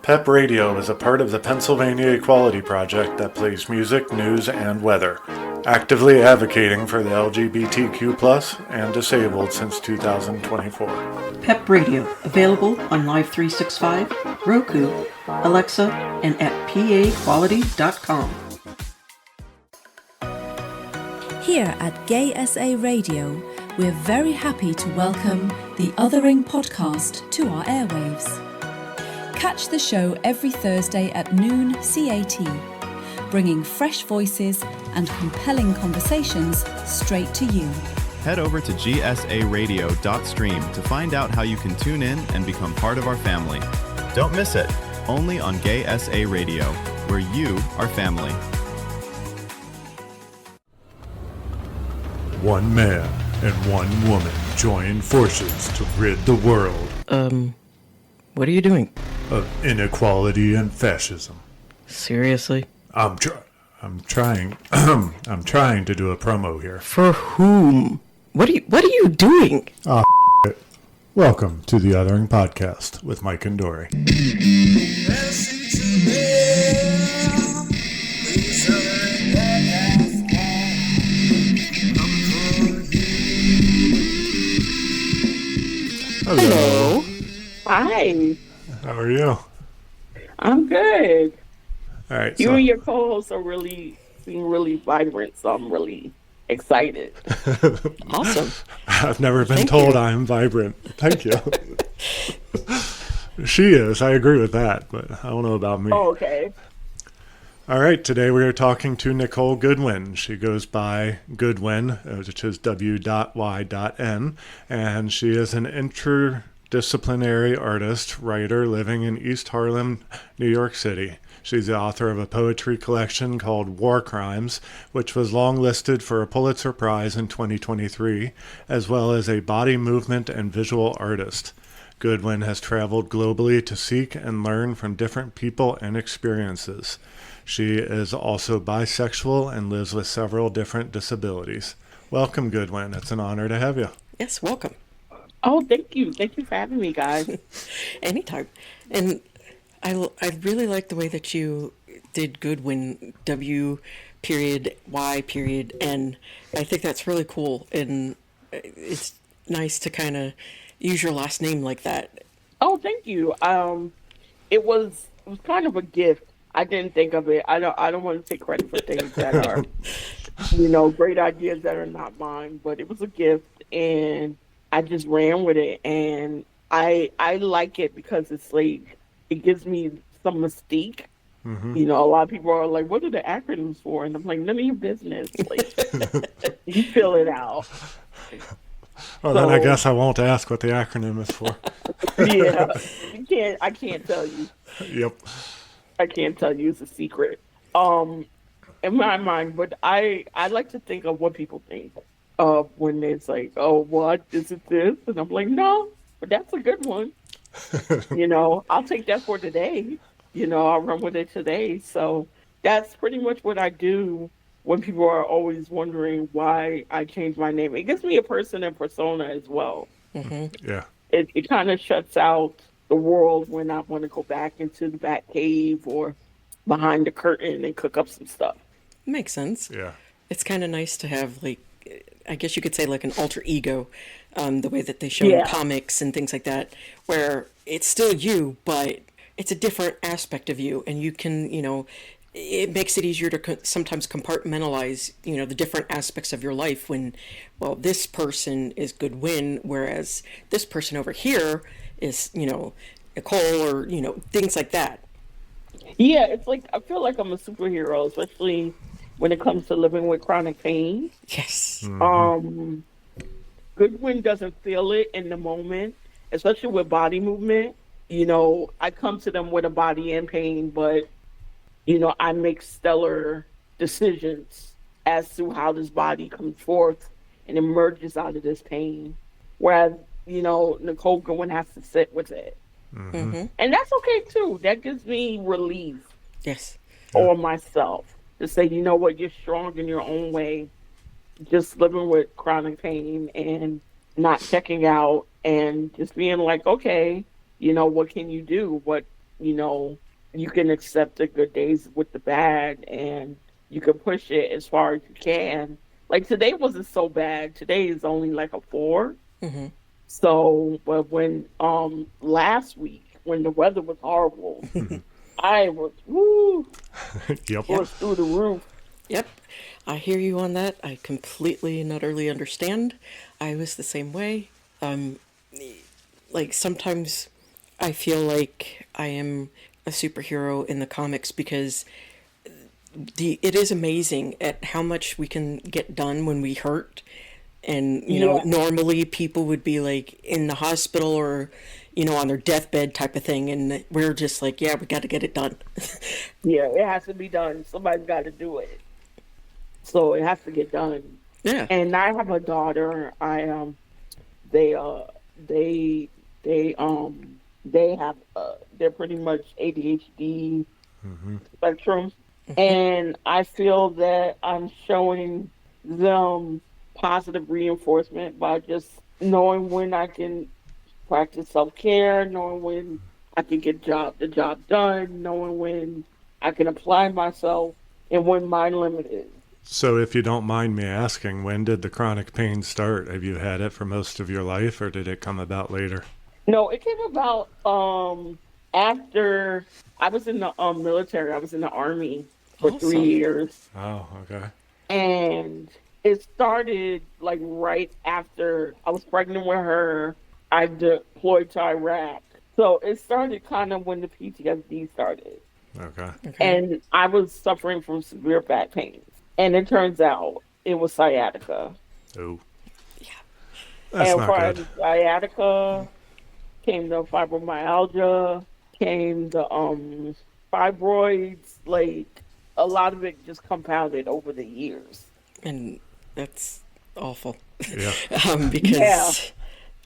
PEP Radio is a part of the Pennsylvania Equality Project that plays music, news, and weather, actively advocating for the LGBTQ+ and disabled since 2024. PEP Radio, available on Live 365, Roku, Alexa, and at paquality.com. Here at Gay SA Radio, we're very happy to welcome the Othering podcast to our airwaves. Catch the show every Thursday at noon CAT, bringing fresh voices and compelling conversations straight to you. Head over to gsaradio.stream to find out how you can tune in and become part of our family. Don't miss it, only on Gay SA Radio, where you are family. One man and one woman join forces to rid the world What are you doing? of inequality and fascism. Seriously? I'm trying I'm trying to do a promo here. For whom? What are you doing? Welcome to the Othering Podcast with Mike and Dory. Hello. Hi, How are you? I'm good. All right. You and your co-hosts are being really vibrant, so I'm really excited. Awesome. I've never been Thank told you. I'm vibrant. Thank you. She is. I agree with that, but I don't know about me. Oh, okay. All right. Today we are talking to Nicole Goodwin. She goes by Goodwyn, which is W.Y.N, and she is an interdisciplinary artist, writer living in East Harlem, New York City. She's the author of a poetry collection called War Crimes, which was longlisted for a Pulitzer Prize in 2023, as well as a body movement and visual artist. Goodwyn has traveled globally to seek and learn from different people and experiences. She is also bisexual and lives with several different disabilities. Welcome, Goodwyn. It's an honor to have you. Yes, welcome. Oh, thank you. Thank you for having me, guys. Anytime. And I really like the way that you did Goodwyn, W.Y.N. I think that's really cool. And it's nice to kind of use your last name like that. Oh, thank you. It was kind of a gift. I didn't think of it. I don't want to take credit for things that are, great ideas that are not mine. But it was a gift, and I just ran with it. And I like it because it's like it gives me some mystique. Mm-hmm. A lot of people are like, "What are the acronyms for?" And I'm like, "None of your business. Like, you fill it out." Well, then I guess I won't ask what the acronym is for. Yeah, I can't tell you. Yep. I can't tell you. It's a secret. In my mind, but I like to think of what people think of when it's like, "Oh, what is it this?" And I'm like, "No, but that's a good one." I'll take that for today. I'll run with it today. So that's pretty much what I do when people are always wondering why I changed my name. It gives me a person and persona as well. Mm-hmm. Yeah. It kind of shuts out the world when I want to go back into the back cave or behind the curtain and cook up some stuff. Makes sense. Yeah. It's kind of nice to have, like, I guess you could say like an alter ego, the way that they show in comics and things like that, where it's still you, but it's a different aspect of you. And you can, it makes it easier to sometimes compartmentalize, the different aspects of your life when, well, this person is Goodwyn, whereas this person over here is, Nicole, or, things like that. Yeah, it's like I feel like I'm a superhero, especially when it comes to living with chronic pain. Yes. Mm-hmm. Goodwyn doesn't feel it in the moment, especially with body movement. I come to them with a body in pain, but I make stellar decisions as to how this body comes forth and emerges out of this pain. Whereas, Nicole Goodwin has to sit with it. Mm-hmm. And that's okay too. That gives me relief. Yes. Or myself to say, you know what, you're strong in your own way. Just living with chronic pain and not checking out and just being like, okay, what can you do? What you can accept the good days with the bad, and you can push it as far as you can. Like today wasn't so bad. Today is only like a 4. Mm-hmm. So, but when last week when the weather was horrible, I was Yep. was through the roof. Yep. I hear you on that. I completely and utterly understand. I was the same way. Like sometimes I feel like I am a superhero in the comics because it is amazing at how much we can get done when we hurt. And, normally people would be like in the hospital or, on their deathbed type of thing. And we're just like, yeah, we got to get it done. Yeah, it has to be done. Somebody's got to do it. So it has to get done. Yeah. And I have a daughter. They have they're pretty much ADHD spectrum, and I feel that I'm showing them positive reinforcement by just knowing when I can practice self-care, knowing when I can get the job done, knowing when I can apply myself, and when my limit is. So if you don't mind me asking, when did the chronic pain start? Have you had it for most of your life, or did it come about later? No, it came about after I was in the military. I was in the Army for Awesome. 3 years. Oh, okay. And it started like right after I was pregnant with her. I deployed to Iraq. So it started kind of when the PTSD started. Okay. And I was suffering from severe back pains. And it turns out it was sciatica. Oh. Yeah. That's and not prior good. to sciatica came the fibromyalgia, came the fibroids. Like a lot of it just compounded over the years. And that's awful. Yeah. Because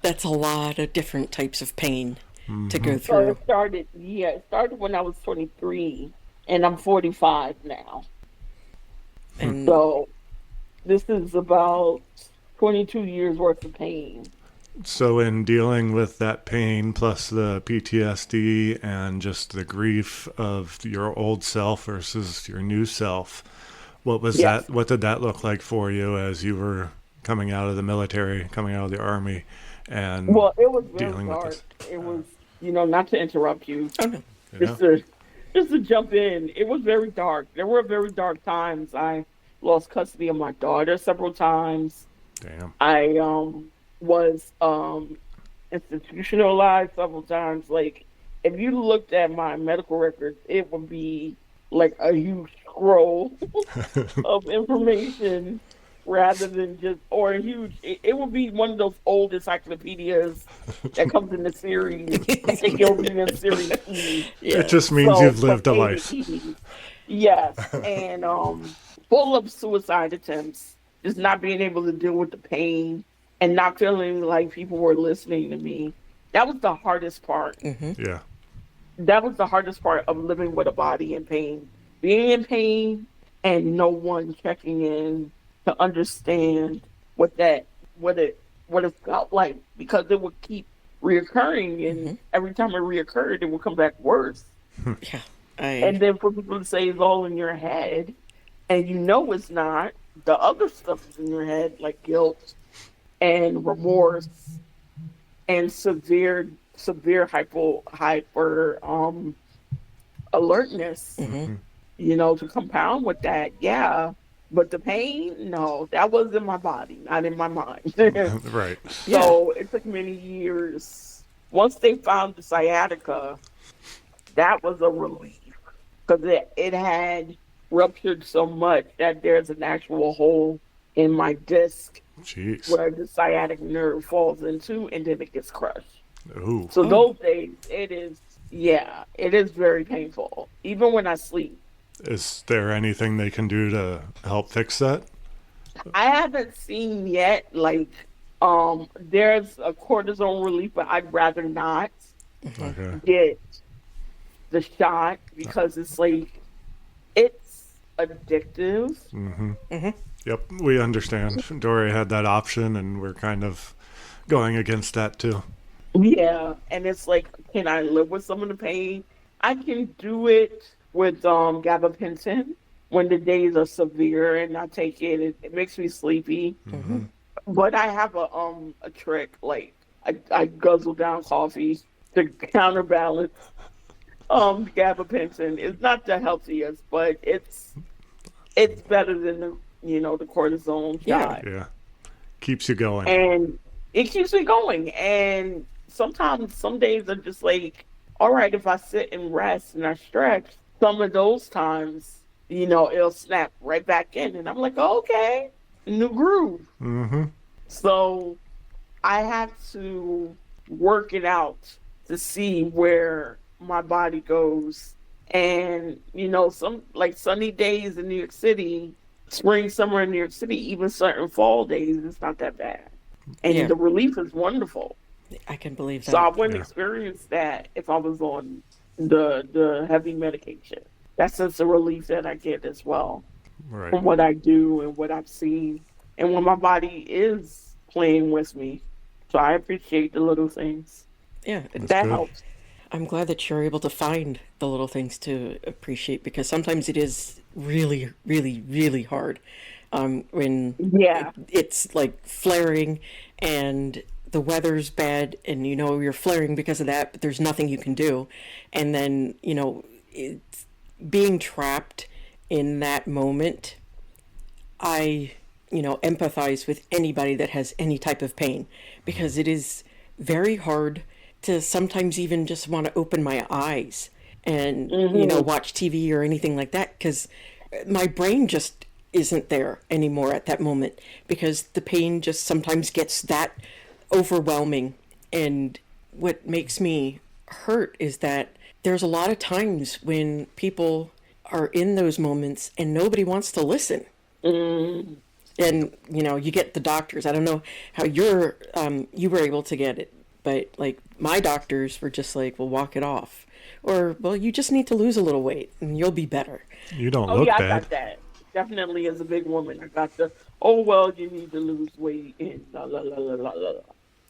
that's a lot of different types of pain to go So through. it started when I was 23, and I'm 45 now. And So this is about 22 years worth of pain. So in dealing with that pain plus the PTSD and just the grief of your old self versus your new self, what was Yes. that? What did that look like for you as you were coming out of the military, coming out of the Army, and Well, it was very dealing with dark. this? It was, not to interrupt you, oh no. You know? just to jump in. It was very dark. There were very dark times. I lost custody of my daughter several times. Damn. I was institutionalized several times. Like, if you looked at my medical records, it would be like a huge scroll of information rather than just, or a huge, it would be one of those old encyclopedias that comes in the series. I think it'll be in series E. Yeah. It just means So, you've lived a from life. A to E. Yes, and full of suicide attempts, just not being able to deal with the pain and not feeling like people were listening to me. That was the hardest part. Yeah. That was the hardest part of living with a body in pain. Being in pain and no one checking in to understand what it felt like, because it would keep reoccurring, and every time it reoccurred, it would come back worse. Yeah. And then for people to say it's all in your head, and it's not. The other stuff is in your head, like guilt and remorse and severe hyper alertness. To compound with that, yeah. But the pain, no, that was in my body, not in my mind. Right. So it took many years. Once they found the sciatica, that was a relief, because it had ruptured so much that there's an actual hole in my disc Jeez. where the sciatic nerve falls into, and then it gets crushed. Ooh. So those days, it is very painful, even when I sleep. Is there anything they can do to help fix that? I haven't seen yet, like, there's a cortisone relief, but I'd rather not Okay. get the shot, because it's like, it's addictive. Yep, we understand. Dory had that option, and we're kind of going against that too. Yeah, and it's like, can I live with some of the pain? I can do it with gabapentin when the days are severe and I take it. It makes me sleepy. Mm-hmm. But I have a trick, like I guzzle down coffee to counterbalance gabapentin. It's not the healthiest, but it's better than the cortisone Yeah. shot. Yeah. Keeps you going. And it keeps me going. And sometimes, some days are just like, all right, if I sit and rest and I stretch, some of those times, it'll snap right back in. And I'm like, okay, new groove. Mm-hmm. So I have to work it out to see where my body goes. And, some like sunny days in New York City, spring, summer in New York City, even certain fall days, it's not that bad. And Yeah. the relief is wonderful. I can believe that. So I wouldn't Yeah. experience that if I was on the heavy medication. That's just a relief that I get as well Right. from what I do and what I've seen and when my body is playing with me. So I appreciate the little things. Yeah. That good. helps. I'm glad that you're able to find the little things to appreciate, because sometimes it is really, really, really hard when Yeah. it's like flaring and the weather's bad and you're flaring because of that, but there's nothing you can do. And then, it's being trapped in that moment. I, empathize with anybody that has any type of pain, because it is very hard to sometimes even just want to open my eyes and, watch TV or anything like that, because my brain just isn't there anymore at that moment, because the pain just sometimes gets that overwhelming. And what makes me hurt is that there's a lot of times when people are in those moments and nobody wants to listen. And you get the doctors. I don't know how you were able to get it, but like my doctors were just like, well, walk it off, or well, you just need to lose a little weight and you'll be better. You don't Oh, look yeah, I bad. got that. Definitely as a big woman, I got the, oh, well, you need to lose weight and la, la, la, la, la, la.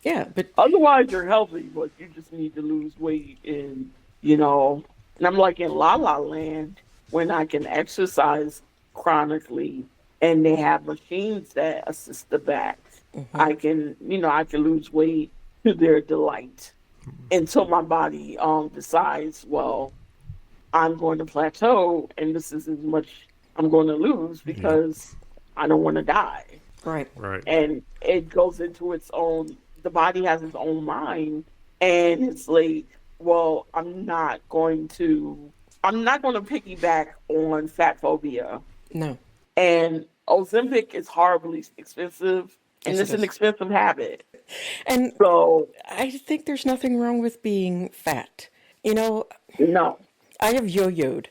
Yeah, but Otherwise, you're healthy, but you just need to lose weight and I'm like in La La Land when I can exercise chronically and they have machines that assist the back. I can lose weight to their delight until my body decides, well, I'm going to plateau and this is as much I'm going to lose because I don't want to die. right. Right. And it goes into its own, the body has its own mind, and it's like, well, I'm not going to piggyback on fat phobia. No. And Ozempic is horribly expensive, and Yes, it's it an is. expensive habit. And So I think there's nothing wrong with being fat. no. I have yo-yoed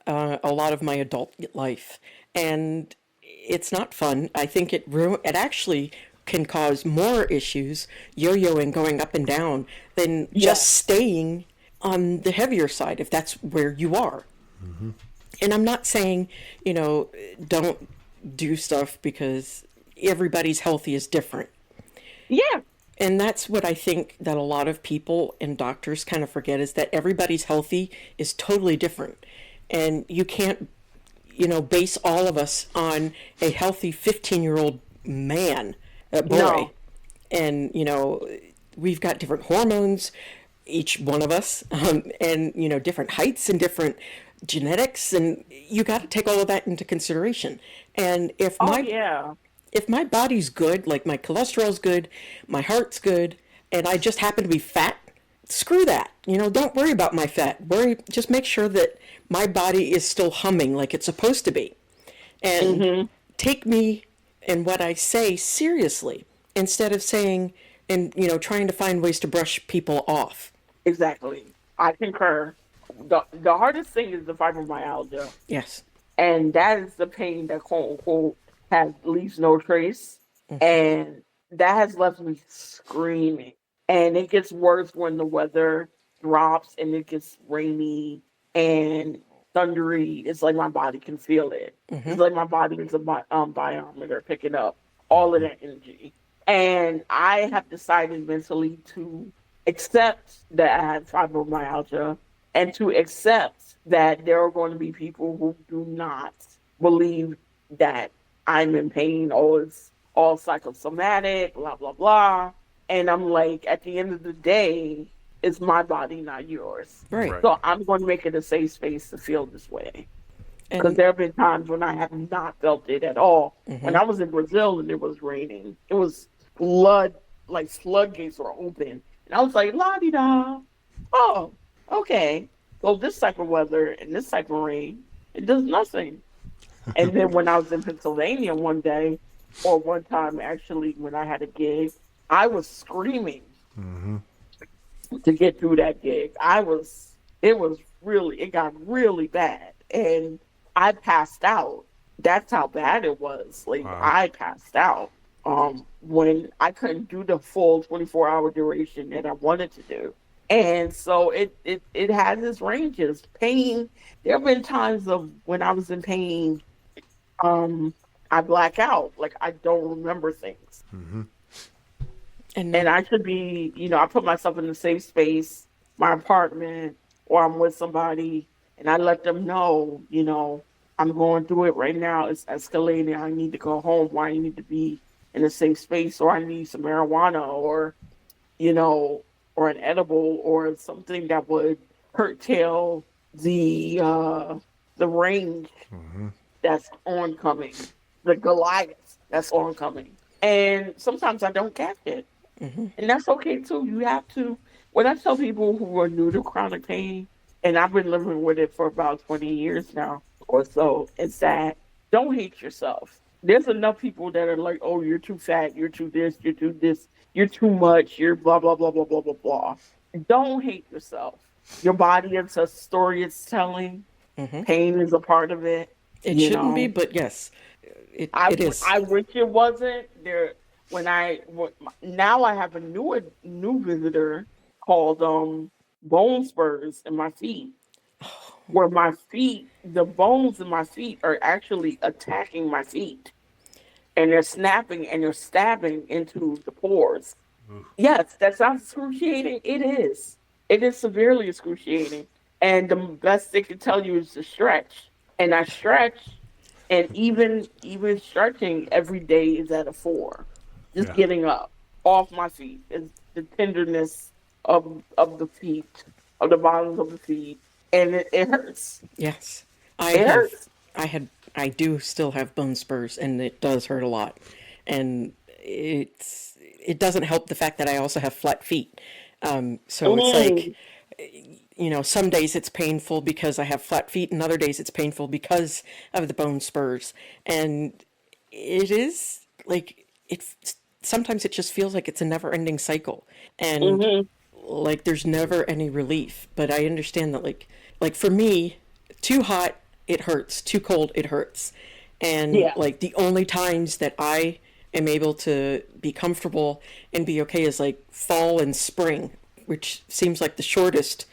a lot of my adult life, and it's not fun. I think it actually can cause more issues, yo-yoing, going up and down, than just staying on the heavier side, if that's where you are. And I'm not saying, don't do stuff, because everybody's healthy is different. Yeah. And that's what I think that a lot of people and doctors kind of forget, is that everybody's healthy is totally different. And you can't, base all of us on a healthy 15-year-old man, boy. No. And, we've got different hormones, each one of us, and, different heights and different genetics. And you got to take all of that into consideration. And if Oh, yeah. if my body's good, like my cholesterol's good, my heart's good, and I just happen to be fat, screw that. Don't worry about my fat. Just make sure that my body is still humming like it's supposed to be. And take me and what I say seriously, instead of saying and, trying to find ways to brush people off. Exactly. I concur. The hardest thing is the fibromyalgia. Yes. And that is the pain that quote unquote leaves no trace. And that has left me screaming. And it gets worse when the weather drops and it gets rainy and thundery. It's like my body can feel it. It's like my body is a biometer picking up all of that energy. And I have decided mentally to accept that I have fibromyalgia and to accept that there are going to be people who do not believe that I'm in pain or it's all psychosomatic, blah, blah, blah. And I'm like, at the end of the day, it's my body, not yours. Right. Right. So I'm going to make it a safe space to feel this way. Because And there have been times when I have not felt it at all. When I was in Brazil and it was raining, it was flood, like floodgates were open. And I was like, la-di-da. Oh, okay. So this type of weather and this type of rain, it does nothing. And then when I was in Pennsylvania one day, or one time actually when I had a gig, I was screaming to get through that gig. It got really bad. And I passed out. That's how bad it was. Like, Wow. I passed out when I couldn't do the full 24-hour duration that I wanted to do. And so it has its ranges. Pain, there have been times of when I was in pain, I black out. Like, I don't remember things. and And I should be, I put myself in a safe space, my apartment, or I'm with somebody, and I let them know, I'm going through it right now. It's escalating. I need to go home. Or I need to be in a safe space, or I need some marijuana, or, or an edible, or something that would curtail the range that's oncoming, the Goliath that's oncoming. And sometimes I don't catch it. And that's okay too. You have to. When I tell people who are new to chronic pain, and I've been living with it for about 20 years now or so, it's that don't hate yourself. There's enough people that are like, oh, you're too fat, you're too this, you're too much, you're blah, blah, blah, blah, blah, blah, blah. Don't hate yourself. Your body is a story it's telling. Pain is a part of it. it shouldn't be, but yes, it is. I wish it wasn't there. Now I have a new visitor called bone spurs in my feet, where my feet, the bones in my feet are actually attacking my feet, and they're snapping and they're stabbing into the pores. Yes, that sounds excruciating. It is. It is severely excruciating, and the best they can tell you is to stretch. And I stretch, and even stretching every day is at a 4. Just Yeah. getting up off my feet is the tenderness of the feet, of the bottoms of the feet, and it hurts. Yes, It hurts. I do still have bone spurs, and it does hurt a lot. And it doesn't help the fact that I also have flat feet. So it's like, some days it's painful because I have flat feet, and other days it's painful because of the bone spurs. And it is like, sometimes it just feels like it's a never ending cycle. And like, there's never any relief. But I understand that, like for me, too hot, it hurts. Too cold, it hurts. And Yeah. like, the only times that I am able to be comfortable and be okay is like fall and spring, which seems like the shortest,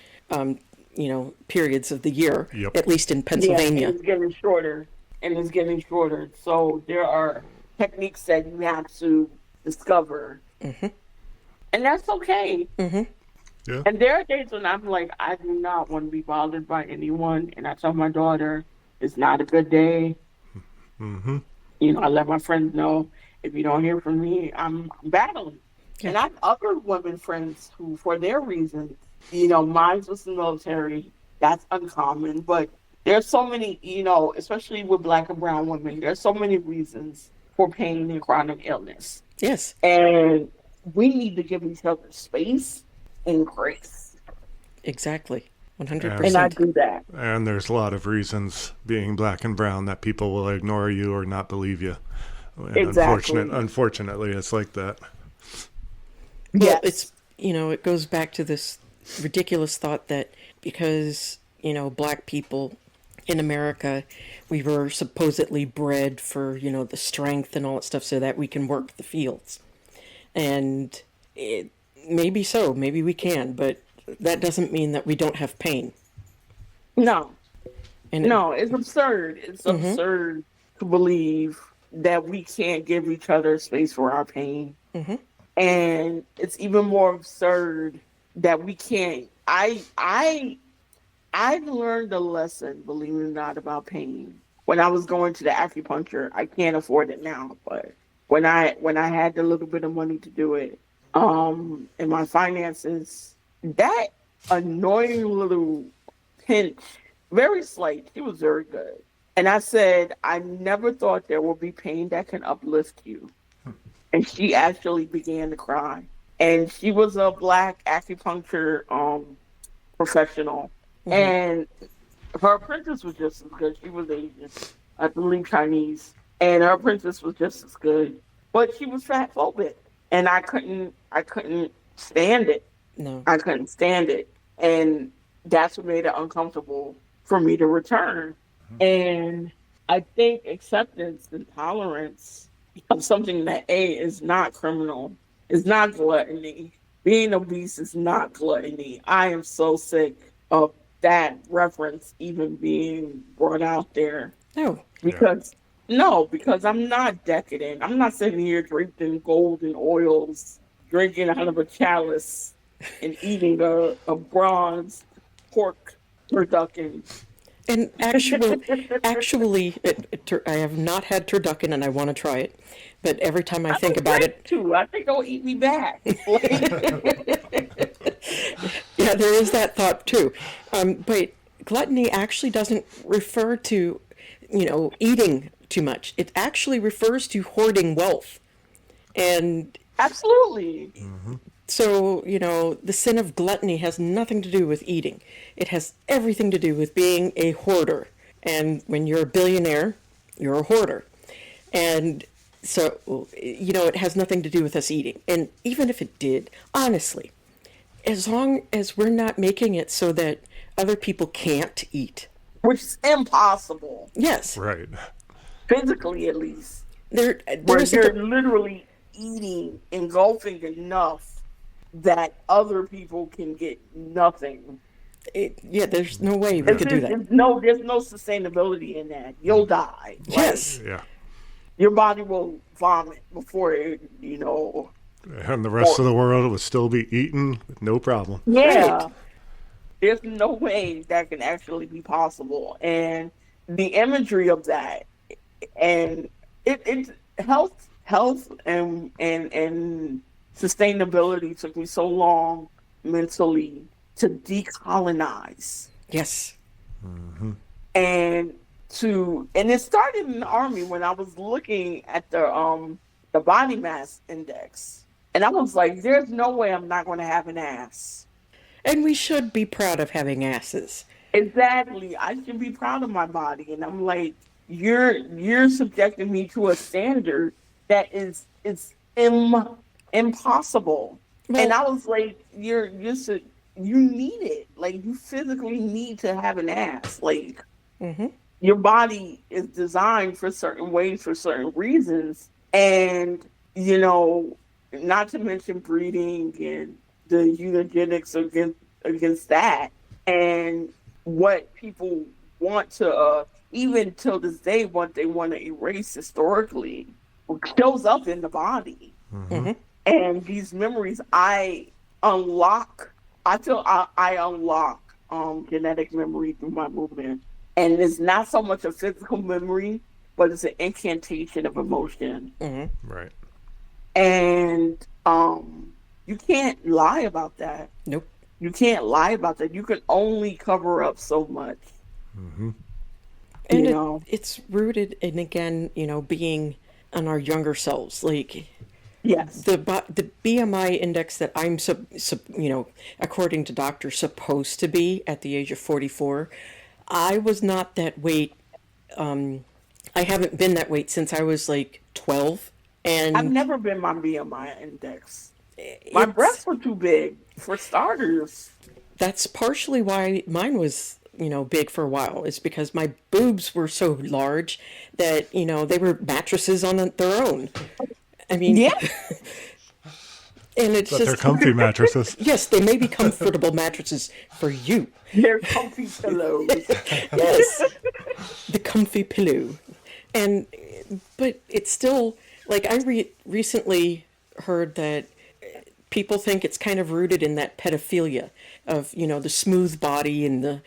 periods of the year, Yep. at least in Yeah, Pennsylvania. and it's getting shorter, So there are techniques that you have to discover, and that's okay. Yeah. And there are days when I'm like, I do not want to be bothered by anyone, and I tell my daughter, it's not a good day. I let my friends know, if you don't hear from me, I'm battling. Yeah. And I have other women friends who, for their reasons, mine was the military. That's uncommon, but there's so many, especially with Black and brown women, there's so many reasons for pain and chronic illness. Yes, And we need to give each other space and grace. exactly. And I 100%. do that. And there's a lot of reasons, being black and brown, that people will ignore you or not believe you. And Exactly. Unfortunately, it's like that. Well, Yes. it's, it goes back to this ridiculous thought that because, Black people in America, we were supposedly bred for, the strength and all that stuff so that we can work the fields. And it maybe so, maybe we can, but that doesn't mean that we don't have pain. No. And No, it's absurd. It's absurd to believe that we can't give each other space for our pain. And it's even more absurd that we can't. I I learned a lesson, believe it or not, about pain. When I was going to the acupuncture, I can't afford it now, but when I had the little bit of money to do it, and my finances, that annoying little pinch, very slight, she was very good. And I said, I never thought there would be pain that can uplift you. And she actually began to cry. And she was a Black acupuncture professional. Hmm. And her apprentice was just as good. She was Asian, I believe Chinese. And her apprentice was just as good. But she was fat phobic. And I couldn't stand it. No. I couldn't stand it. And that's what made it uncomfortable for me to return. And I think acceptance and tolerance of something that is not criminal, is not gluttony. Being obese is not gluttony. I am so sick of that reference even being brought out there. No. Because no, because I'm not decadent. I'm not sitting here drinking golden oils, drinking out of a chalice, and eating a bronze pork turducken. And actually, I have not had turducken, and I want to try it. But every time I think about it, Too. I think they'll eat me back. yeah, there is that thought too. But gluttony actually doesn't refer to, eating too much. It actually refers to hoarding wealth. And Absolutely. so, the sin of gluttony has nothing to do with eating. It has everything to do with being a hoarder. And when you're a billionaire, you're a hoarder. And so, it has nothing to do with us eating. And even if it did, honestly, as long as we're not making it so that other people can't eat. Which is impossible, Yes, Right. physically at least. there Where is you're literally eating, engulfing enough that other people can get nothing. yeah, there's no way we could do that. There's no sustainability in that. You'll die. Like, Yes. Yeah. your body will vomit before it, And the rest of the world would still be eating with no problem. Yeah. Right. There's no way that can actually be possible. And the imagery of that, and it's health and sustainability took me so long mentally to decolonize. Yes. And it started in the army when I was looking at the body mass index. And I was like, there's no way I'm not going to have an ass. And we should be proud of having asses. Exactly. I should be proud of my body. And I'm like, you're subjecting me to a standard that is impossible. Well- And I was like, you need it. Like, you physically need to have an ass. Like, your body is designed for certain ways for certain reasons. And, not to mention breeding and the eugenics against that, and what people want to, even till this day, what they want to erase historically, shows up in the body. And these memories, I feel I unlock genetic memory through my movement. And it's not so much a physical memory, but it's an incantation of emotion. Right. And you can't lie about that. Nope. You can't lie about that. You can only cover up so much. And it's rooted in, again, being on our younger selves. Like, Yes. the BMI index that I'm, according to doctors, supposed to be at the age of 44, I was not that weight. I haven't been that weight since I was like 12. And I've never been my BMI index. My breasts were too big, for starters. that's partially why mine was, big for a while, is because my boobs were so large that, they were mattresses on their own. I mean, Yeah. and it's But just they're comfy mattresses. yes, they may be comfortable mattresses for you. They're comfy pillows. Yes, the comfy pillow, but it's still like I recently heard that people think it's kind of rooted in that pedophilia of, the smooth body and the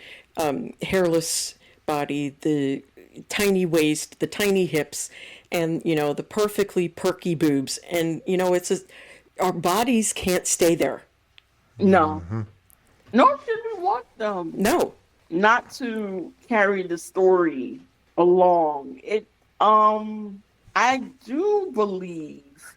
hairless body, the tiny waist, the tiny hips, and, the perfectly perky boobs. And, our bodies can't stay there. No. Nor should we want them. No. Not to carry the story along. I do believe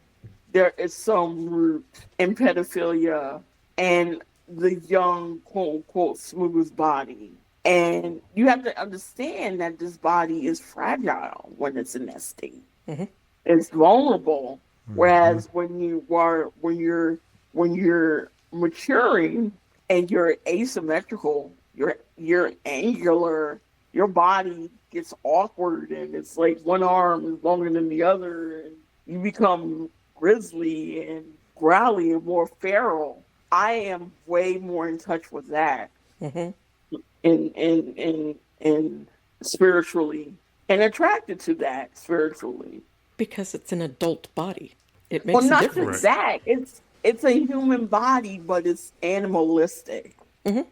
there is some root in pedophilia and the young, quote unquote, smooth body. And you have to understand that this body is fragile when it's in that state. Mm-hmm. It's vulnerable. Whereas when you're maturing and you're asymmetrical, you're angular, your body gets awkward, and it's like one arm is longer than the other, and you become grizzly and growly and more feral. I am way more in touch with that, and spiritually, and attracted to that spiritually. Because it's an adult body. It makes a difference. Not just that. It's a human body, but it's animalistic. Mm-hmm.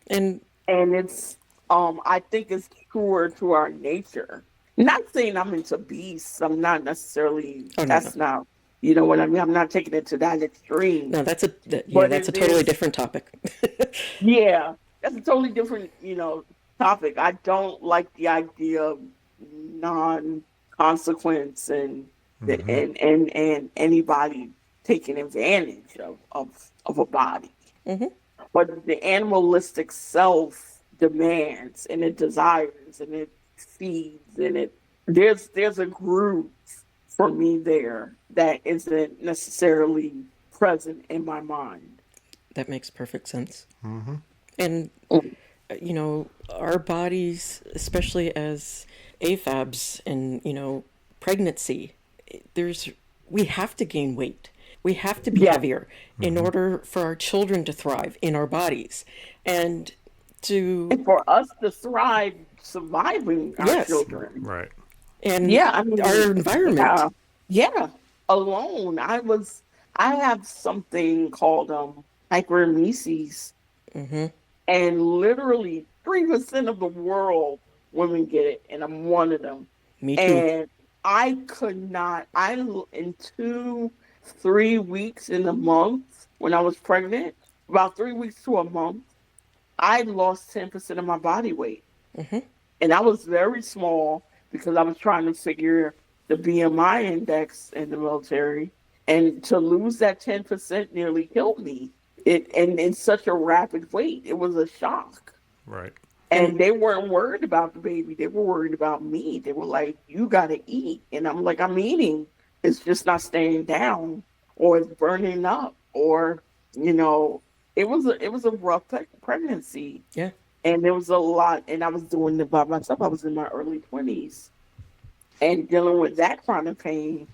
And it's I think it's truer to our nature. Not saying I'm into beasts. I'm not necessarily. Not. You know what I mean? I'm not taking it to that extreme. No, that's a totally different topic. Yeah, that's a totally different topic. I don't like the idea of non-consequence and anybody taking advantage of a body. Mm-hmm. But the animalistic self demands and it desires and it feeds and there's a groove for me there that isn't necessarily present in my mind. That makes perfect sense. Mm-hmm. And our bodies, especially as AFABs and pregnancy, we have to gain weight. We have to be heavier in order for our children to thrive in our bodies, and for us to thrive surviving our children. Right. And our environment. Yeah. Alone. I have something called hyperemesis. Mm-hmm. And literally 3% of the world women get it, and I'm one of them. Me too. And I could not. In 2-3 weeks in a month when I was pregnant, about 3 weeks to a month, I lost 10% of my body weight. Mm-hmm. And I was very small because I was trying to figure the BMI index in the military. And to lose that 10% nearly killed me. And in such a rapid rate, it was a shock. Right. And they weren't worried about the baby. They were worried about me. They were like, you got to eat. And I'm like, I'm eating. It's just not staying down, or it's burning up, or, it was a rough pregnancy. Yeah. And there was a lot, and I was doing it by myself. I was in my early 20s. And dealing with that chronic pain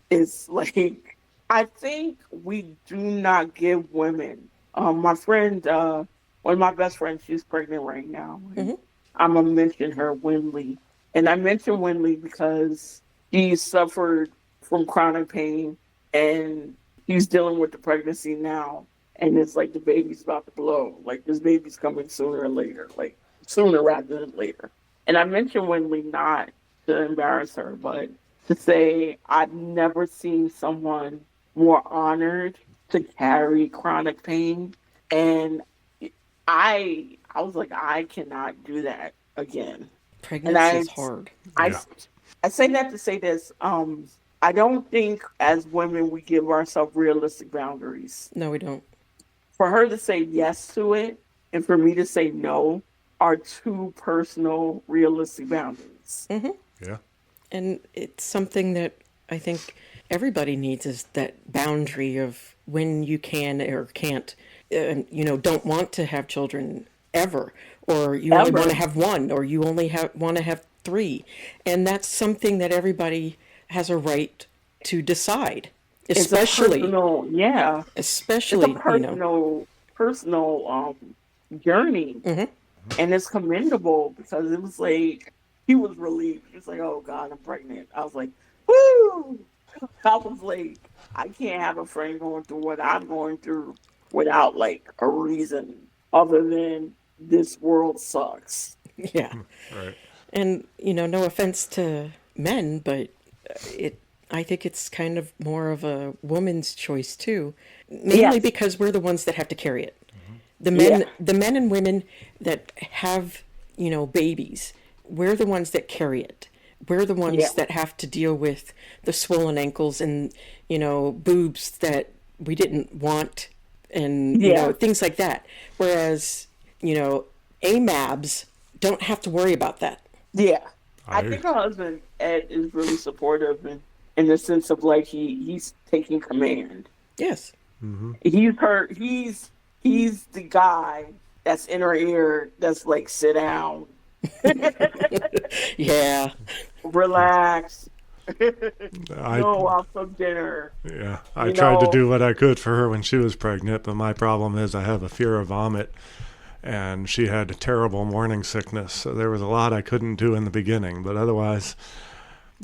is like, I think we do not give women. My friend, one of my best friends, she's pregnant right now. Mm-hmm. I'm going to mention her, Winley. And I mention Winley because she suffered from chronic pain, and he's dealing with the pregnancy now. And it's like the baby's about to blow. Like, this baby's coming sooner or later. Like, sooner rather than later. And I mentioned Winley not to embarrass her, but to say I've never seen someone more honored to carry chronic pain. And I was like, I cannot do that again. Pregnancy is hard. I say that to say this. I don't think as women we give ourselves realistic boundaries. No, we don't. For her to say yes to it and for me to say no are two personal, realistic boundaries. Mm-hmm. Yeah. And it's something that I think everybody needs, is that boundary of when you can or can't, don't want to have children ever, or you only want to have one, or you only want to have 3. And that's something that everybody has a right to decide. Especially, especially, it's a personal journey, and it's commendable because it was like he was relieved. He was like, "Oh God, I'm pregnant." I was like, "Woo!" I was like, I can't have a friend going through what I'm going through without like a reason other than this world sucks. Yeah. Right. And, no offense to men, but it I think it's kind of more of a woman's choice too, mainly Yes. because we're the ones that have to carry it. Yeah. The men and women that have, babies, we're the ones that carry it. We're the Yeah. ones that have to deal with the swollen ankles and, boobs that we didn't want and, Yeah. things like that. Whereas, AMABs don't have to worry about that. Yeah. I I think her husband Ed is really supportive in the sense of like he's taking command. Yes. He's the guy that's in her ear that's like sit down, Yeah. relax, I no, I'll cook dinner. yeah, I You tried to know, do what I could for her when she was pregnant, but my problem is I have a fear of vomit, and she had a terrible morning sickness. So there was a lot I couldn't do in the beginning, but otherwise,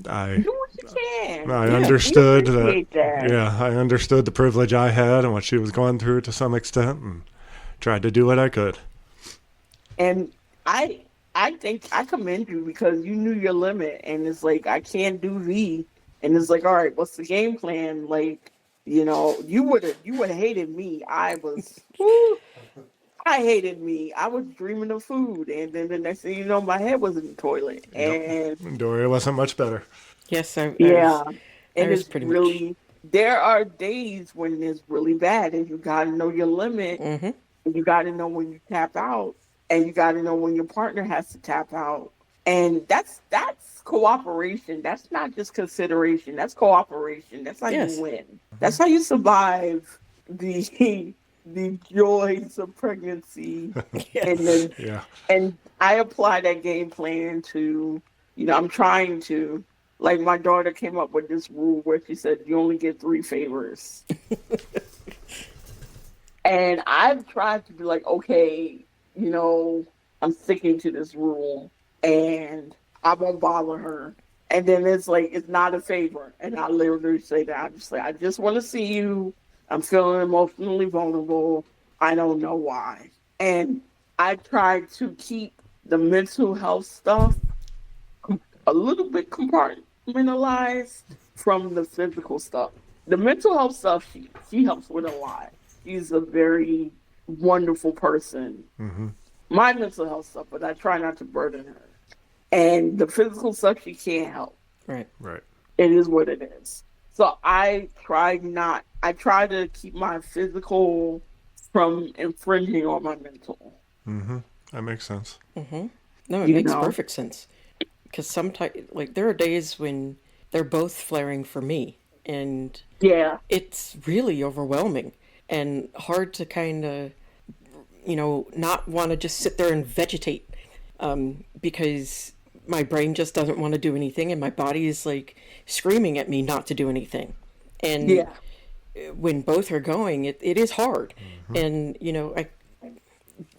I do what you can. I Yeah, we understood that. appreciate that. Yeah, I understood the privilege I had and what she was going through to some extent, and tried to do what I could. And I think I commend you because you knew your limit, and it's like I can't do V, and it's like, all right, what's the game plan? Like, you would have hated me. Whew, I hated me. I was dreaming of food, and then the next thing you know, my head was in the toilet, and Yep, Doria wasn't much better. Yes, yeah, I and was it's pretty much. really there are days when it's really bad, and you got to know your limit, Hmm. and you got to know when you tap out, and you got to know when your partner has to tap out, and that's cooperation. That's not just consideration. That's cooperation. That's how you Yes. win. That's how you survive the the joys of pregnancy, and Yes. then Yeah, and I apply that game plan to, I'm trying to, like my daughter came up with this rule where she said you only get 3 favors. And I've tried to be like, okay, you know, I'm sticking to this rule and I won't bother her. And then it's like, it's not a favor. And I literally say that. I'm just like, I just want to see you. I'm feeling emotionally vulnerable. I don't know why. And I try to keep the mental health stuff a little bit compartmentalized from the physical stuff. The mental health stuff, she helps with a lot. She's a very wonderful person. My mental health stuff, but I try not to burden her. And the physical stuff, she can't help. Right. right. It is what it is. So I try to keep my physical from infringing on my mental. That makes sense. No, it You makes know? perfect sense. Because sometimes, like, there are days when they're both flaring for me, and Yeah. it's really overwhelming and hard to kind of, not want to just sit there and vegetate, because my brain just doesn't want to do anything, and my body is like screaming at me not to do anything. And Yeah. when both are going, it is hard. And,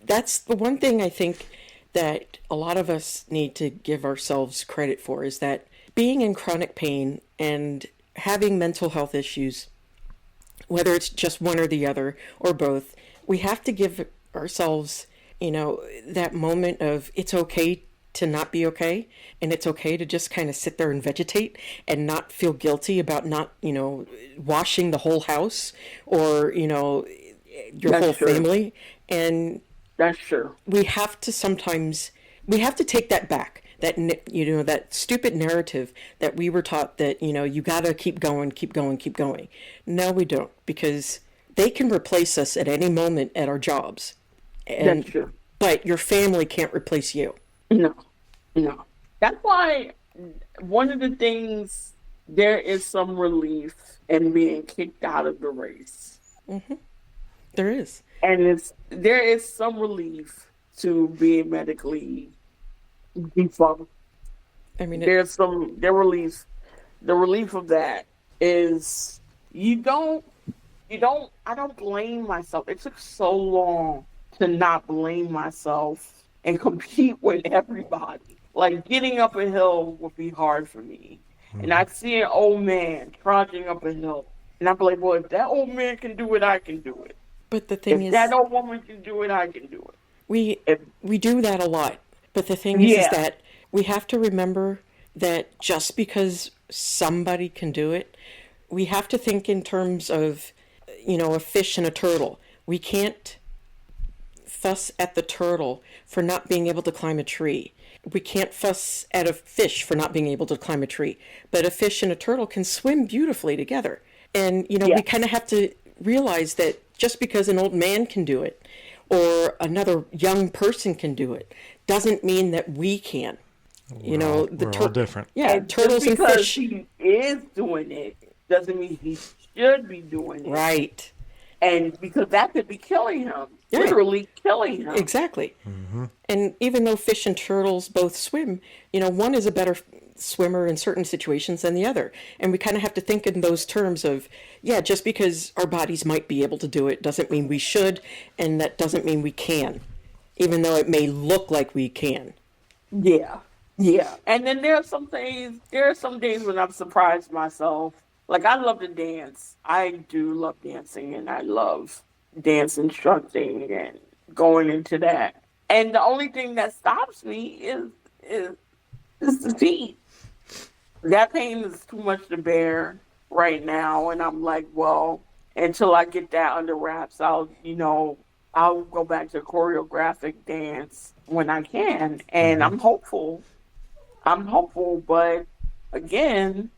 that's the one thing I think that a lot of us need to give ourselves credit for is that being in chronic pain and having mental health issues, whether it's just one or the other or both, we have to give ourselves, that moment of it's okay to not be okay, and it's okay to just kind of sit there and vegetate and not feel guilty about not, washing the whole house or, your That's whole true. family. And That's true. we have to take that back, that stupid narrative that we were taught that, you gotta keep going, keep going, keep going. No, we don't, because they can replace us at any moment at our jobs. That's true. But your family can't replace you. No, no. That's why one of the things, there is some relief in being kicked out of the race. There is. And there is some relief to being medically defunct. I mean, The relief of that is I don't blame myself. It took so long to not blame myself and compete with everybody. Like getting up a hill would be hard for me. and I see an old man trudging up a hill, and I'm like, well, if that old man can do it, I can do it. But the thing If is, that old woman can do it, I can do it. we If, we do that a lot. But the thing is yeah, that we have to remember that just because somebody can do it, we have to think in terms of, a fish and a turtle. We can't fuss at the turtle for not being able to climb a tree. We can't fuss at a fish for not being able to climb a tree. But a fish and a turtle can swim beautifully together. And, yeah, we kind of have to realize that just because an old man can do it or another young person can do it doesn't mean that we can. We're all different. Yeah, and just turtles and because fish. he is doing it doesn't mean he should be doing it. Right. And because that could be killing him, Yeah. literally killing him. Exactly. And even though fish and turtles both swim, one is a better swimmer in certain situations than the other. And we kind of have to think in those terms of, just because our bodies might be able to do it doesn't mean we should, and that doesn't mean we can, even though it may look like we can. Yeah, yeah. And then there are some days when I've surprised myself. Like, I love to dance. I do love dancing, and I love dance instructing and going into that. And the only thing that stops me is the feet. That pain is too much to bear right now, and I'm like, well, until I get that under wraps, I'll go back to choreographic dance when I can, and I'm hopeful. But again,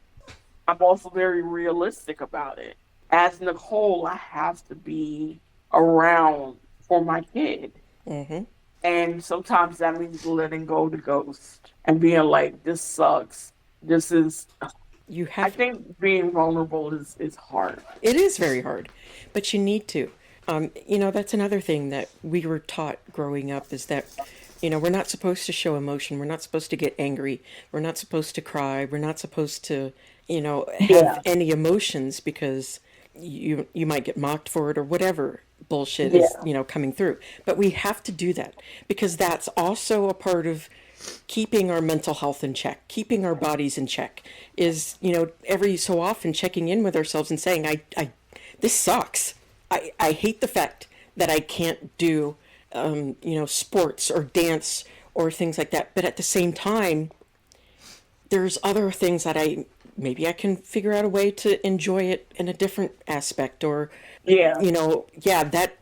I'm also very realistic about it. As Nicole, I have to be around for my kid. Mm-hmm. And sometimes that means letting go the ghost and being like, this sucks. I think being vulnerable is hard. It is very hard, but you need to. That's another thing that we were taught growing up is that, we're not supposed to show emotion. We're not supposed to get angry. We're not supposed to cry. We're not supposed to, have any emotions because you might get mocked for it or whatever bullshit is, coming through. But we have to do that because that's also a part of keeping our mental health in check, keeping our bodies in check is, every so often checking in with ourselves and saying, this sucks. I hate the fact that I can't do, sports or dance or things like that. But at the same time, there's other things that maybe I can figure out a way to enjoy it in a different aspect or, that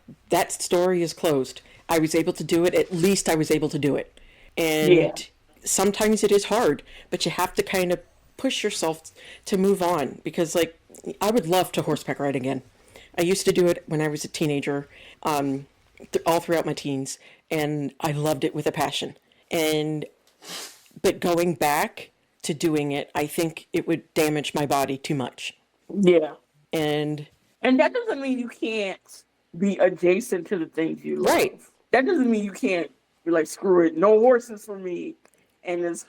story is closed. I was able to do it. At least I was able to do it. And sometimes it is hard, but you have to kind of push yourself to move on because I would love to horseback ride again. I used to do it when I was a teenager, all throughout my teens, and I loved it with a passion. But going back to doing it, I think it would damage my body too much. Yeah. And that doesn't mean you can't be adjacent to the things you love. Right. That doesn't mean you can't be like, screw it, no horses for me. And it's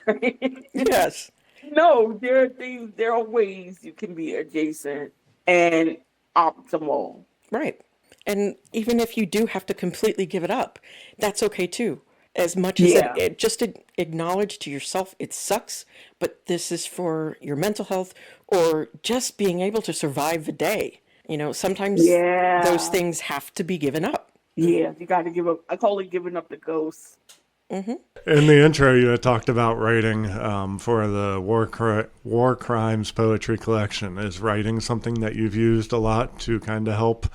yes. No, there are ways you can be adjacent and optimal. Right. And even if you do have to completely give it up, that's okay too. As much as it just acknowledge to yourself, it sucks, but this is for your mental health or just being able to survive the day. Sometimes those things have to be given up. Yeah, you got to give up. I call it giving up the ghost. Mm-hmm. In the intro, you had talked about writing for the War Crimes Poetry Collection. Is writing something that you've used a lot to kind of help,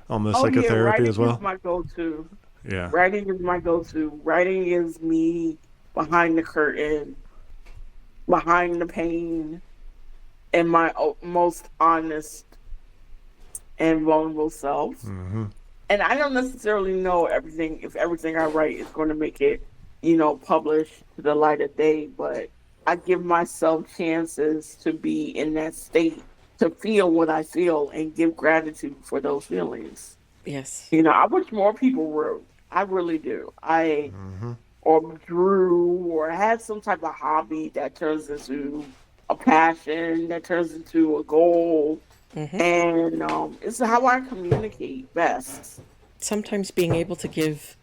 almost like a therapy as well? Writing is my go-to. Yeah. Writing is my go-to. Writing is me behind the curtain, behind the pain, and my most honest and vulnerable self. Mm-hmm. And I don't necessarily know if everything I write is going to make it, published to the light of day, but I give myself chances to be in that state, to feel what I feel and give gratitude for those feelings. Yes. I wish more people wrote. I really do. Or drew or had some type of hobby that turns into a passion, that turns into a goal. Mm-hmm. And it's how I communicate best. Sometimes being able to give,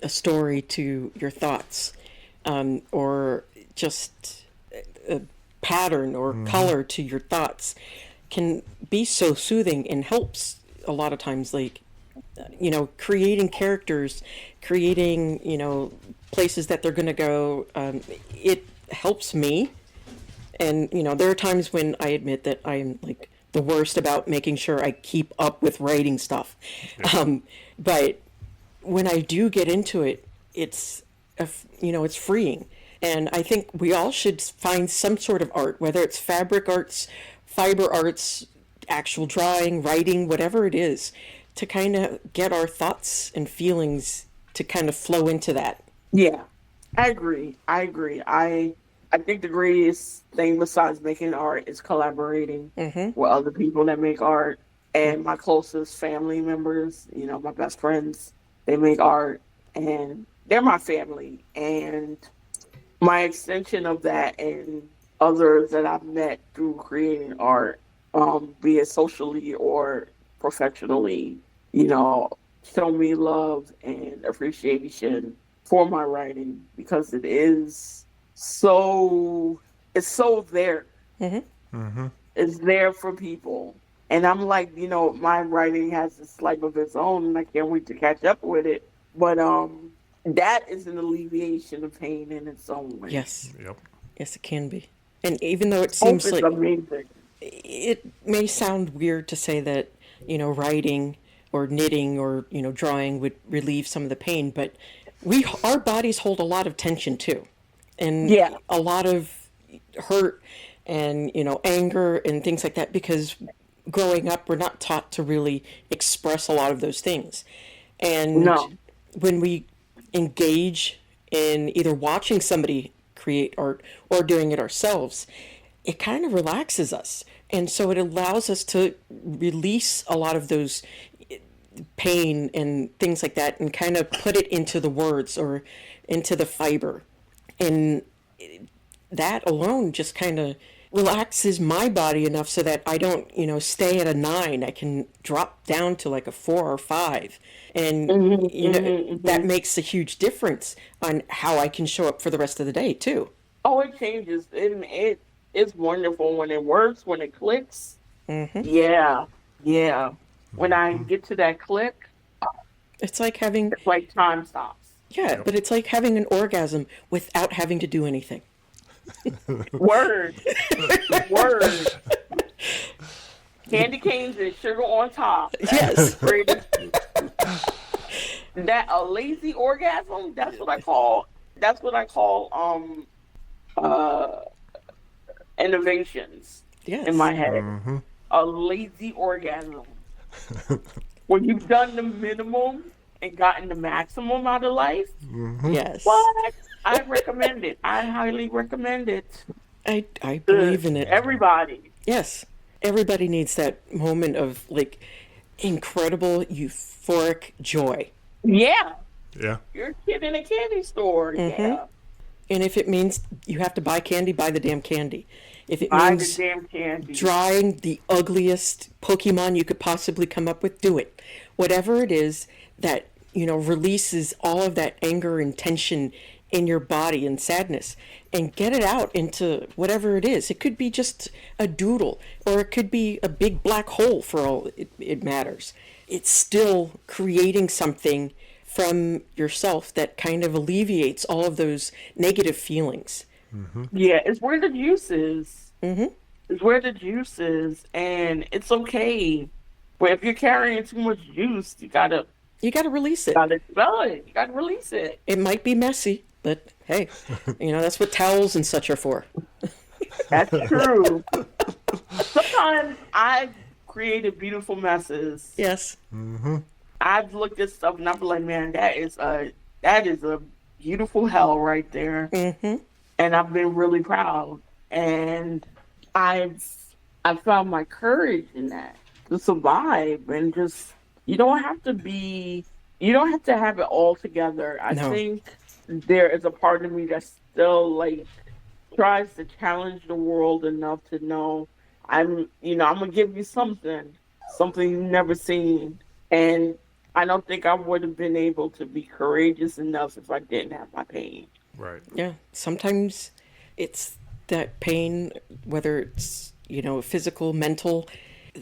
a story to your thoughts, or just pattern or color to your thoughts can be so soothing and helps a lot of times, like, creating characters, creating, places that they're going to go. It helps me. And, there are times when I admit that I'm like the worst about making sure I keep up with writing stuff. Yeah. But when I do get into it, it's freeing. And I think we all should find some sort of art, whether it's fabric arts, fiber arts, actual drawing, writing, whatever it is, to kind of get our thoughts and feelings to kind of flow into that. Yeah, I agree. I think the greatest thing besides making art is collaborating with other people that make art. And my closest family members, my best friends, they make art and they're my family. And my extension of that and others that I've met through creating art, be it socially or professionally, show me love and appreciation for my writing, because it's so there. It's there for people. And I'm like, my writing has this life of its own and I can't wait to catch up with it. But that is an alleviation of pain in its own way. Yes. Yep. Yes, it can be. And even though it seems like amazing. It may sound weird to say that, writing or knitting or, drawing would relieve some of the pain, but our bodies hold a lot of tension too. And a lot of hurt and, anger and things like that, because growing up, we're not taught to really express a lot of those things. And when we engage in either watching somebody create art or doing it ourselves, it kind of relaxes us. And so it allows us to release a lot of those pain and things like that and kind of put it into the words or into the fiber. And that alone just kind of relaxes my body enough so that I don't, stay at a 9. I can drop down to like a 4 or 5. And, that makes a huge difference on how I can show up for the rest of the day too. Oh, it changes. It's wonderful when it works, when it clicks. Yeah. When I get to that click, it's like time stops. Yeah, but it's like having an orgasm without having to do anything. Word. Candy canes and sugar on top. Yes. That a lazy orgasm, that's what I call innovations in my head. A lazy orgasm. When you've done the minimum and gotten the maximum out of life. Yes. What? I recommend it. I highly recommend it. I believe in it. Everybody. Yes. Everybody needs that moment of like incredible euphoric joy. Yeah. Yeah. You're a kid in a candy store. Yeah. And if it means you have to buy candy, buy the damn candy. If it buy means the damn candy. Drawing the ugliest Pokemon you could possibly come up with, do it. Whatever it is that, releases all of that anger and tension in your body and sadness, and get it out into whatever it is. It could be just a doodle, or it could be a big black hole for all it matters. It's still creating something from yourself that kind of alleviates all of those negative feelings. Yeah, it's where the juice is. It's where the juice is, and it's okay. But if you're carrying too much juice, you gotta release it. You gotta expel it. You gotta release it. It might be messy, but hey, that's what towels and such are for. That's true. Sometimes I've created beautiful messes. Yes. I've looked at stuff and I'm like, man, that is a beautiful hell right there. And I've been really proud. And I've found my courage in that to survive and just, you don't have to have it all together. I think there is a part of me that still like tries to challenge the world enough to know I'm gonna give you something you've never seen. And I don't think I would have been able to be courageous enough if I didn't have my pain. Right. Yeah. Sometimes it's that pain, whether it's, physical, mental,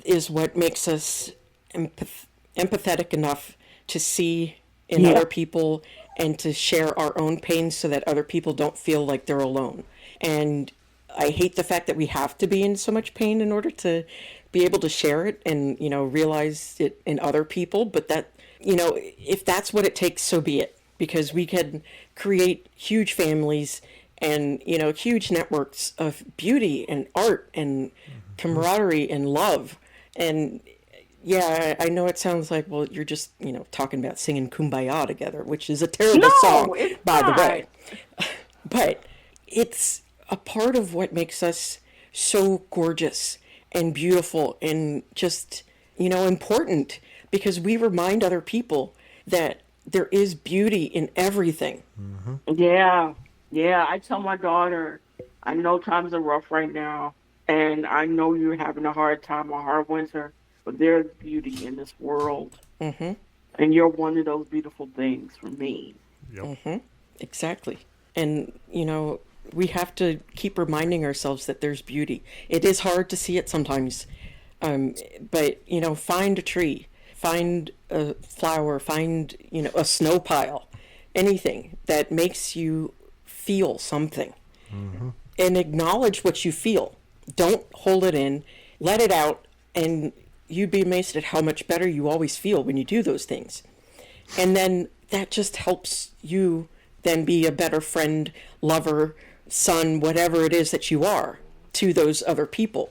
is what makes us empathetic enough to see in other people and to share our own pain so that other people don't feel like they're alone. And I hate the fact that we have to be in so much pain in order to be able to share it and, realize it in other people. But that, if that's what it takes, so be it. Because we can create huge families and, huge networks of beauty and art and camaraderie and love. And yeah, I know it sounds like, well, you're just, talking about singing Kumbaya together, which is a terrible song, by the way. But it's a part of what makes us so gorgeous and beautiful and just, important, because we remind other people that there is beauty in everything. Yeah. I tell my daughter, I know times are rough right now, and I know you're having a hard time, a hard winter, but there's beauty in this world. And you're one of those beautiful things for me. Exactly. And, we have to keep reminding ourselves that there's beauty. It is hard to see it sometimes. But, find a tree, find a flower, find, a snow pile, anything that makes you feel something. And acknowledge what you feel. Don't hold it in, let it out, and you'd be amazed at how much better you always feel when you do those things. And then that just helps you then be a better friend, lover, son, whatever it is that you are to those other people.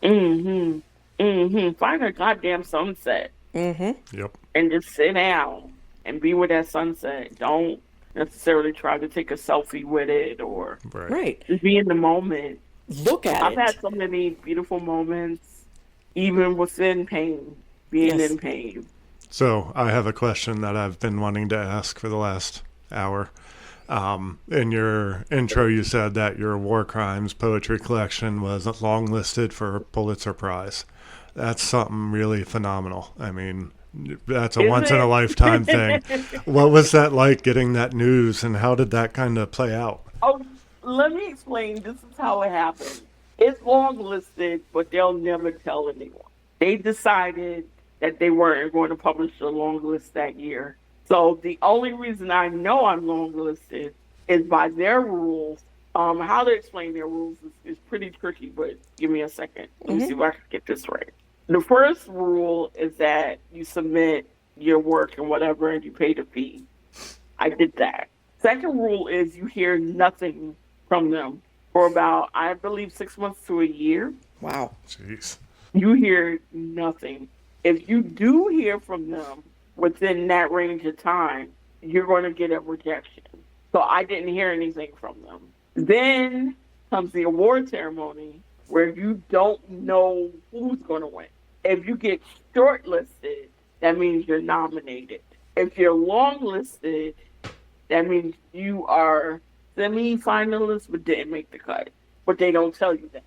Find a goddamn sunset. Yep. And just sit down and be with that sunset. Don't necessarily try to take a selfie with it or just be in the moment. Look at it. I've had so many beautiful moments, even within pain, being in pain. So I have a question that I've been wanting to ask for the last hour. In your intro, you said that your war crimes poetry collection was longlisted for a Pulitzer Prize. That's something really phenomenal. I mean, that's a once-in-a-lifetime thing. What was that like, getting that news, and how did that kind of play out? Oh, let me explain. This is how it happened. It's longlisted, but they'll never tell anyone. They decided that they weren't going to publish the long list that year. So the only reason I know I'm longlisted is by their rules. How to explain their rules is pretty tricky, but give me a second. Let me see if I can get this right. The first rule is that you submit your work and whatever, and you pay the fee. I did that. Second rule is you hear nothing from them for about, I believe, 6 months to a year. Wow. Jeez. You hear nothing. If you do hear from them within that range of time, you're going to get a rejection. So I didn't hear anything from them. Then comes the award ceremony where you don't know who's going to win. If you get shortlisted, that means you're nominated. If you're longlisted, that means you are semi-finalist but didn't make the cut. But they don't tell you that.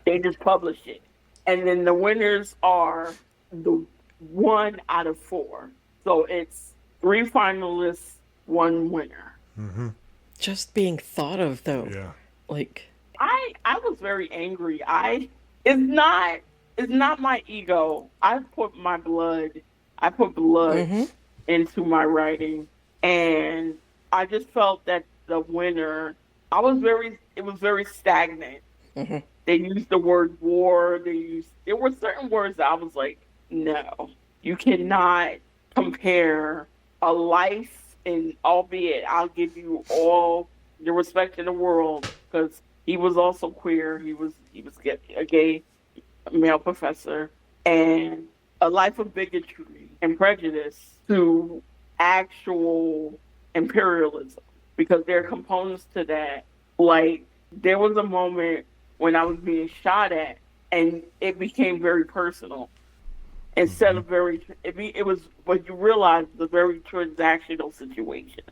They just publish it. And then the winners are the 1 out of 4. So it's 3 finalists, 1 winner. Just being thought of, though. Yeah. Like, I was very angry. It's not my ego. I put blood into my writing, and I just felt that the winner, it was very stagnant. They used the word war. There were certain words that I was like, no, you cannot compare a life, and albeit I'll give you all the respect in the world, because he was also queer. He was a gay male professor, and a life of bigotry and prejudice to actual imperialism, because there are components to that. Like, there was a moment when I was being shot at, and it became very personal. Instead of it was what you realize, the very transactional situation.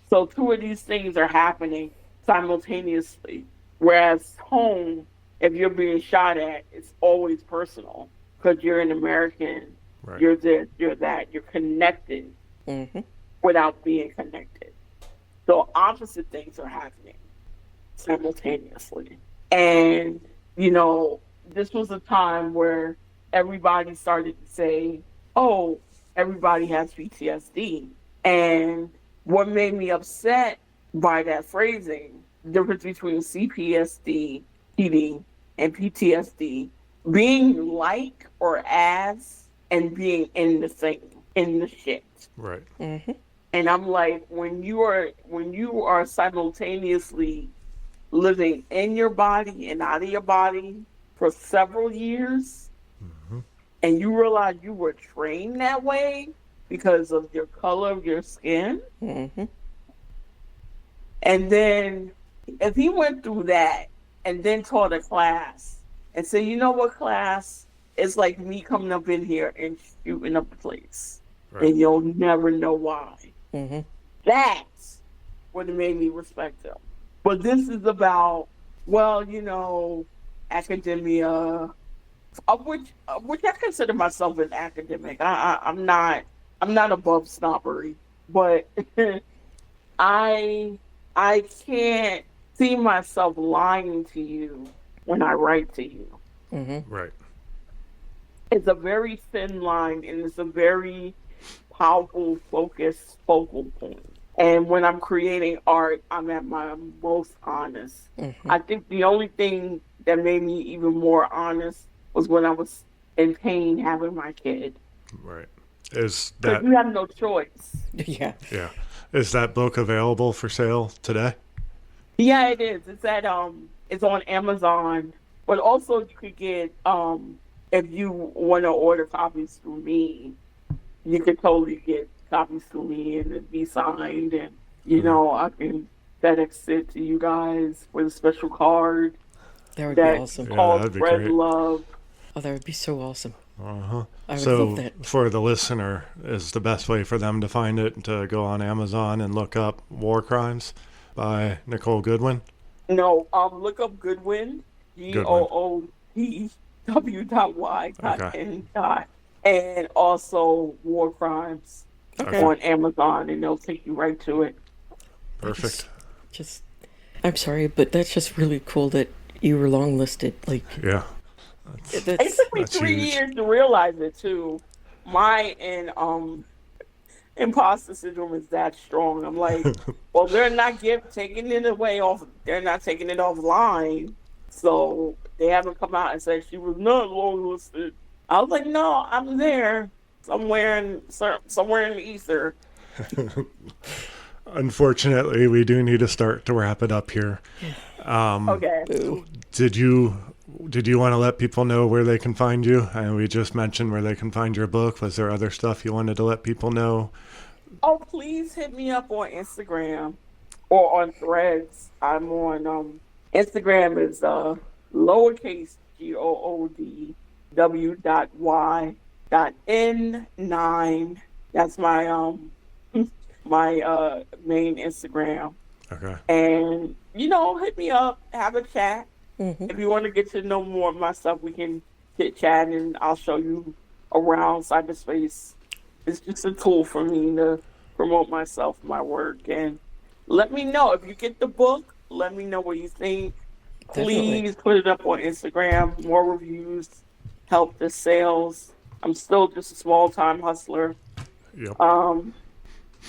So 2 of these things are happening simultaneously. Whereas home, if you're being shot at, it's always personal, because you're an American. Right. You're this, you're that. You're connected without being connected. So opposite things are happening. simultaneously. And, you know, this was a time where everybody started to say, oh, everybody has PTSD. And what made me upset by that phrasing, the difference between CPSD, PD, and PTSD, being like or as and being in the thing, in the shit. Right. Mm-hmm. And I'm like, when you are simultaneously living in your body and out of your body for several years, and you realize you were trained that way because of your color of your skin, and then if he went through that and then taught a class and said, you know what, class, it's like me coming up in here and shooting up the place, and you'll never know why. That's what made me respect him. But this is about, well, you know, academia, of which I consider myself an academic. I'm not above snobbery, but I can't see myself lying to you when I write to you. Right. It's a very thin line, and it's a very powerful, focused focal point. And when I'm creating art, I'm at my most honest. I think the only thing that made me even more honest was when I was in pain having my kid. Right. Is Because that you have no choice. Yeah. yeah? Is that book available for sale today? Yeah, it is. It's on Amazon, but also you could get if you want to order copies through me, you could totally get copies through me and it'd be signed, and you know, I can FedEx it to you guys with a special card. That would be awesome. Called that'd be Red great. Love. Oh, that would be so awesome. I would So love that. for the listener, is the best way for them to find it to go on Amazon and look up War Crimes by Nicole Goodwin? No, look up Goodwyn, GoodW.Y.N. And also War Crimes on Amazon, and they'll take you right to it. Perfect. I'm sorry, but that's just really cool that you were longlisted. Like, Yeah. It took me 3 years to realize it too. My imposter syndrome is that strong. I'm like, well, they're not taking it away off. They're not taking it offline, so they haven't come out and said she was not longlisted. I was like, no, I'm there somewhere in the ether. Unfortunately, we do need to start to wrap it up here. Okay. Did you want to let people know where they can find you? And we just mentioned where they can find your book. Was there other stuff you wanted to let people know? Oh, please hit me up on Instagram or on Threads. I'm on Instagram is lowercase GoodW.Y.N9. That's my my main Instagram. Okay. And hit me up, have a chat. If you want to get to know more of my stuff, we can chit chat, and I'll show you around cyberspace. It's just a tool for me to promote myself, my work, and let me know if you get the book. Let me know what you think. Please put it up on Instagram. More reviews help the sales. I'm still just a small time hustler. Yep.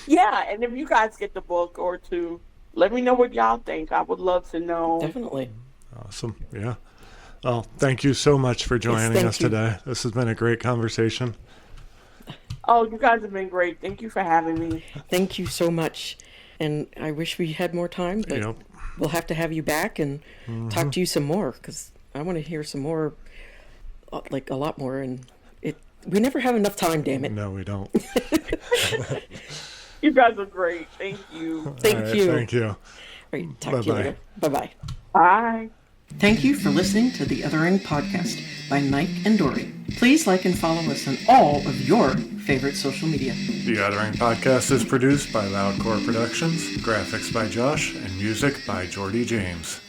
Yeah, and if you guys get the book or two, let me know what y'all think. I would love to know. Definitely. Awesome. Yeah. Well, thank you so much for joining us today. This has been a great conversation. Oh, you guys have been great. Thank you for having me. Thank you so much. And I wish we had more time, but we'll have to have you back and talk to you some more, because I want to hear some more, like a lot more. And we never have enough time, damn it. No, we don't. You guys are great. Thank you. Thank you. Thank you. All right, talk to you later. Bye-bye. Bye. Thank you for listening to the Othering Podcast by Mike and Dory. Please like and follow us on all of your favorite social media. The Othering Podcast is produced by LoudCore Productions, graphics by Josh, and music by Jordy James.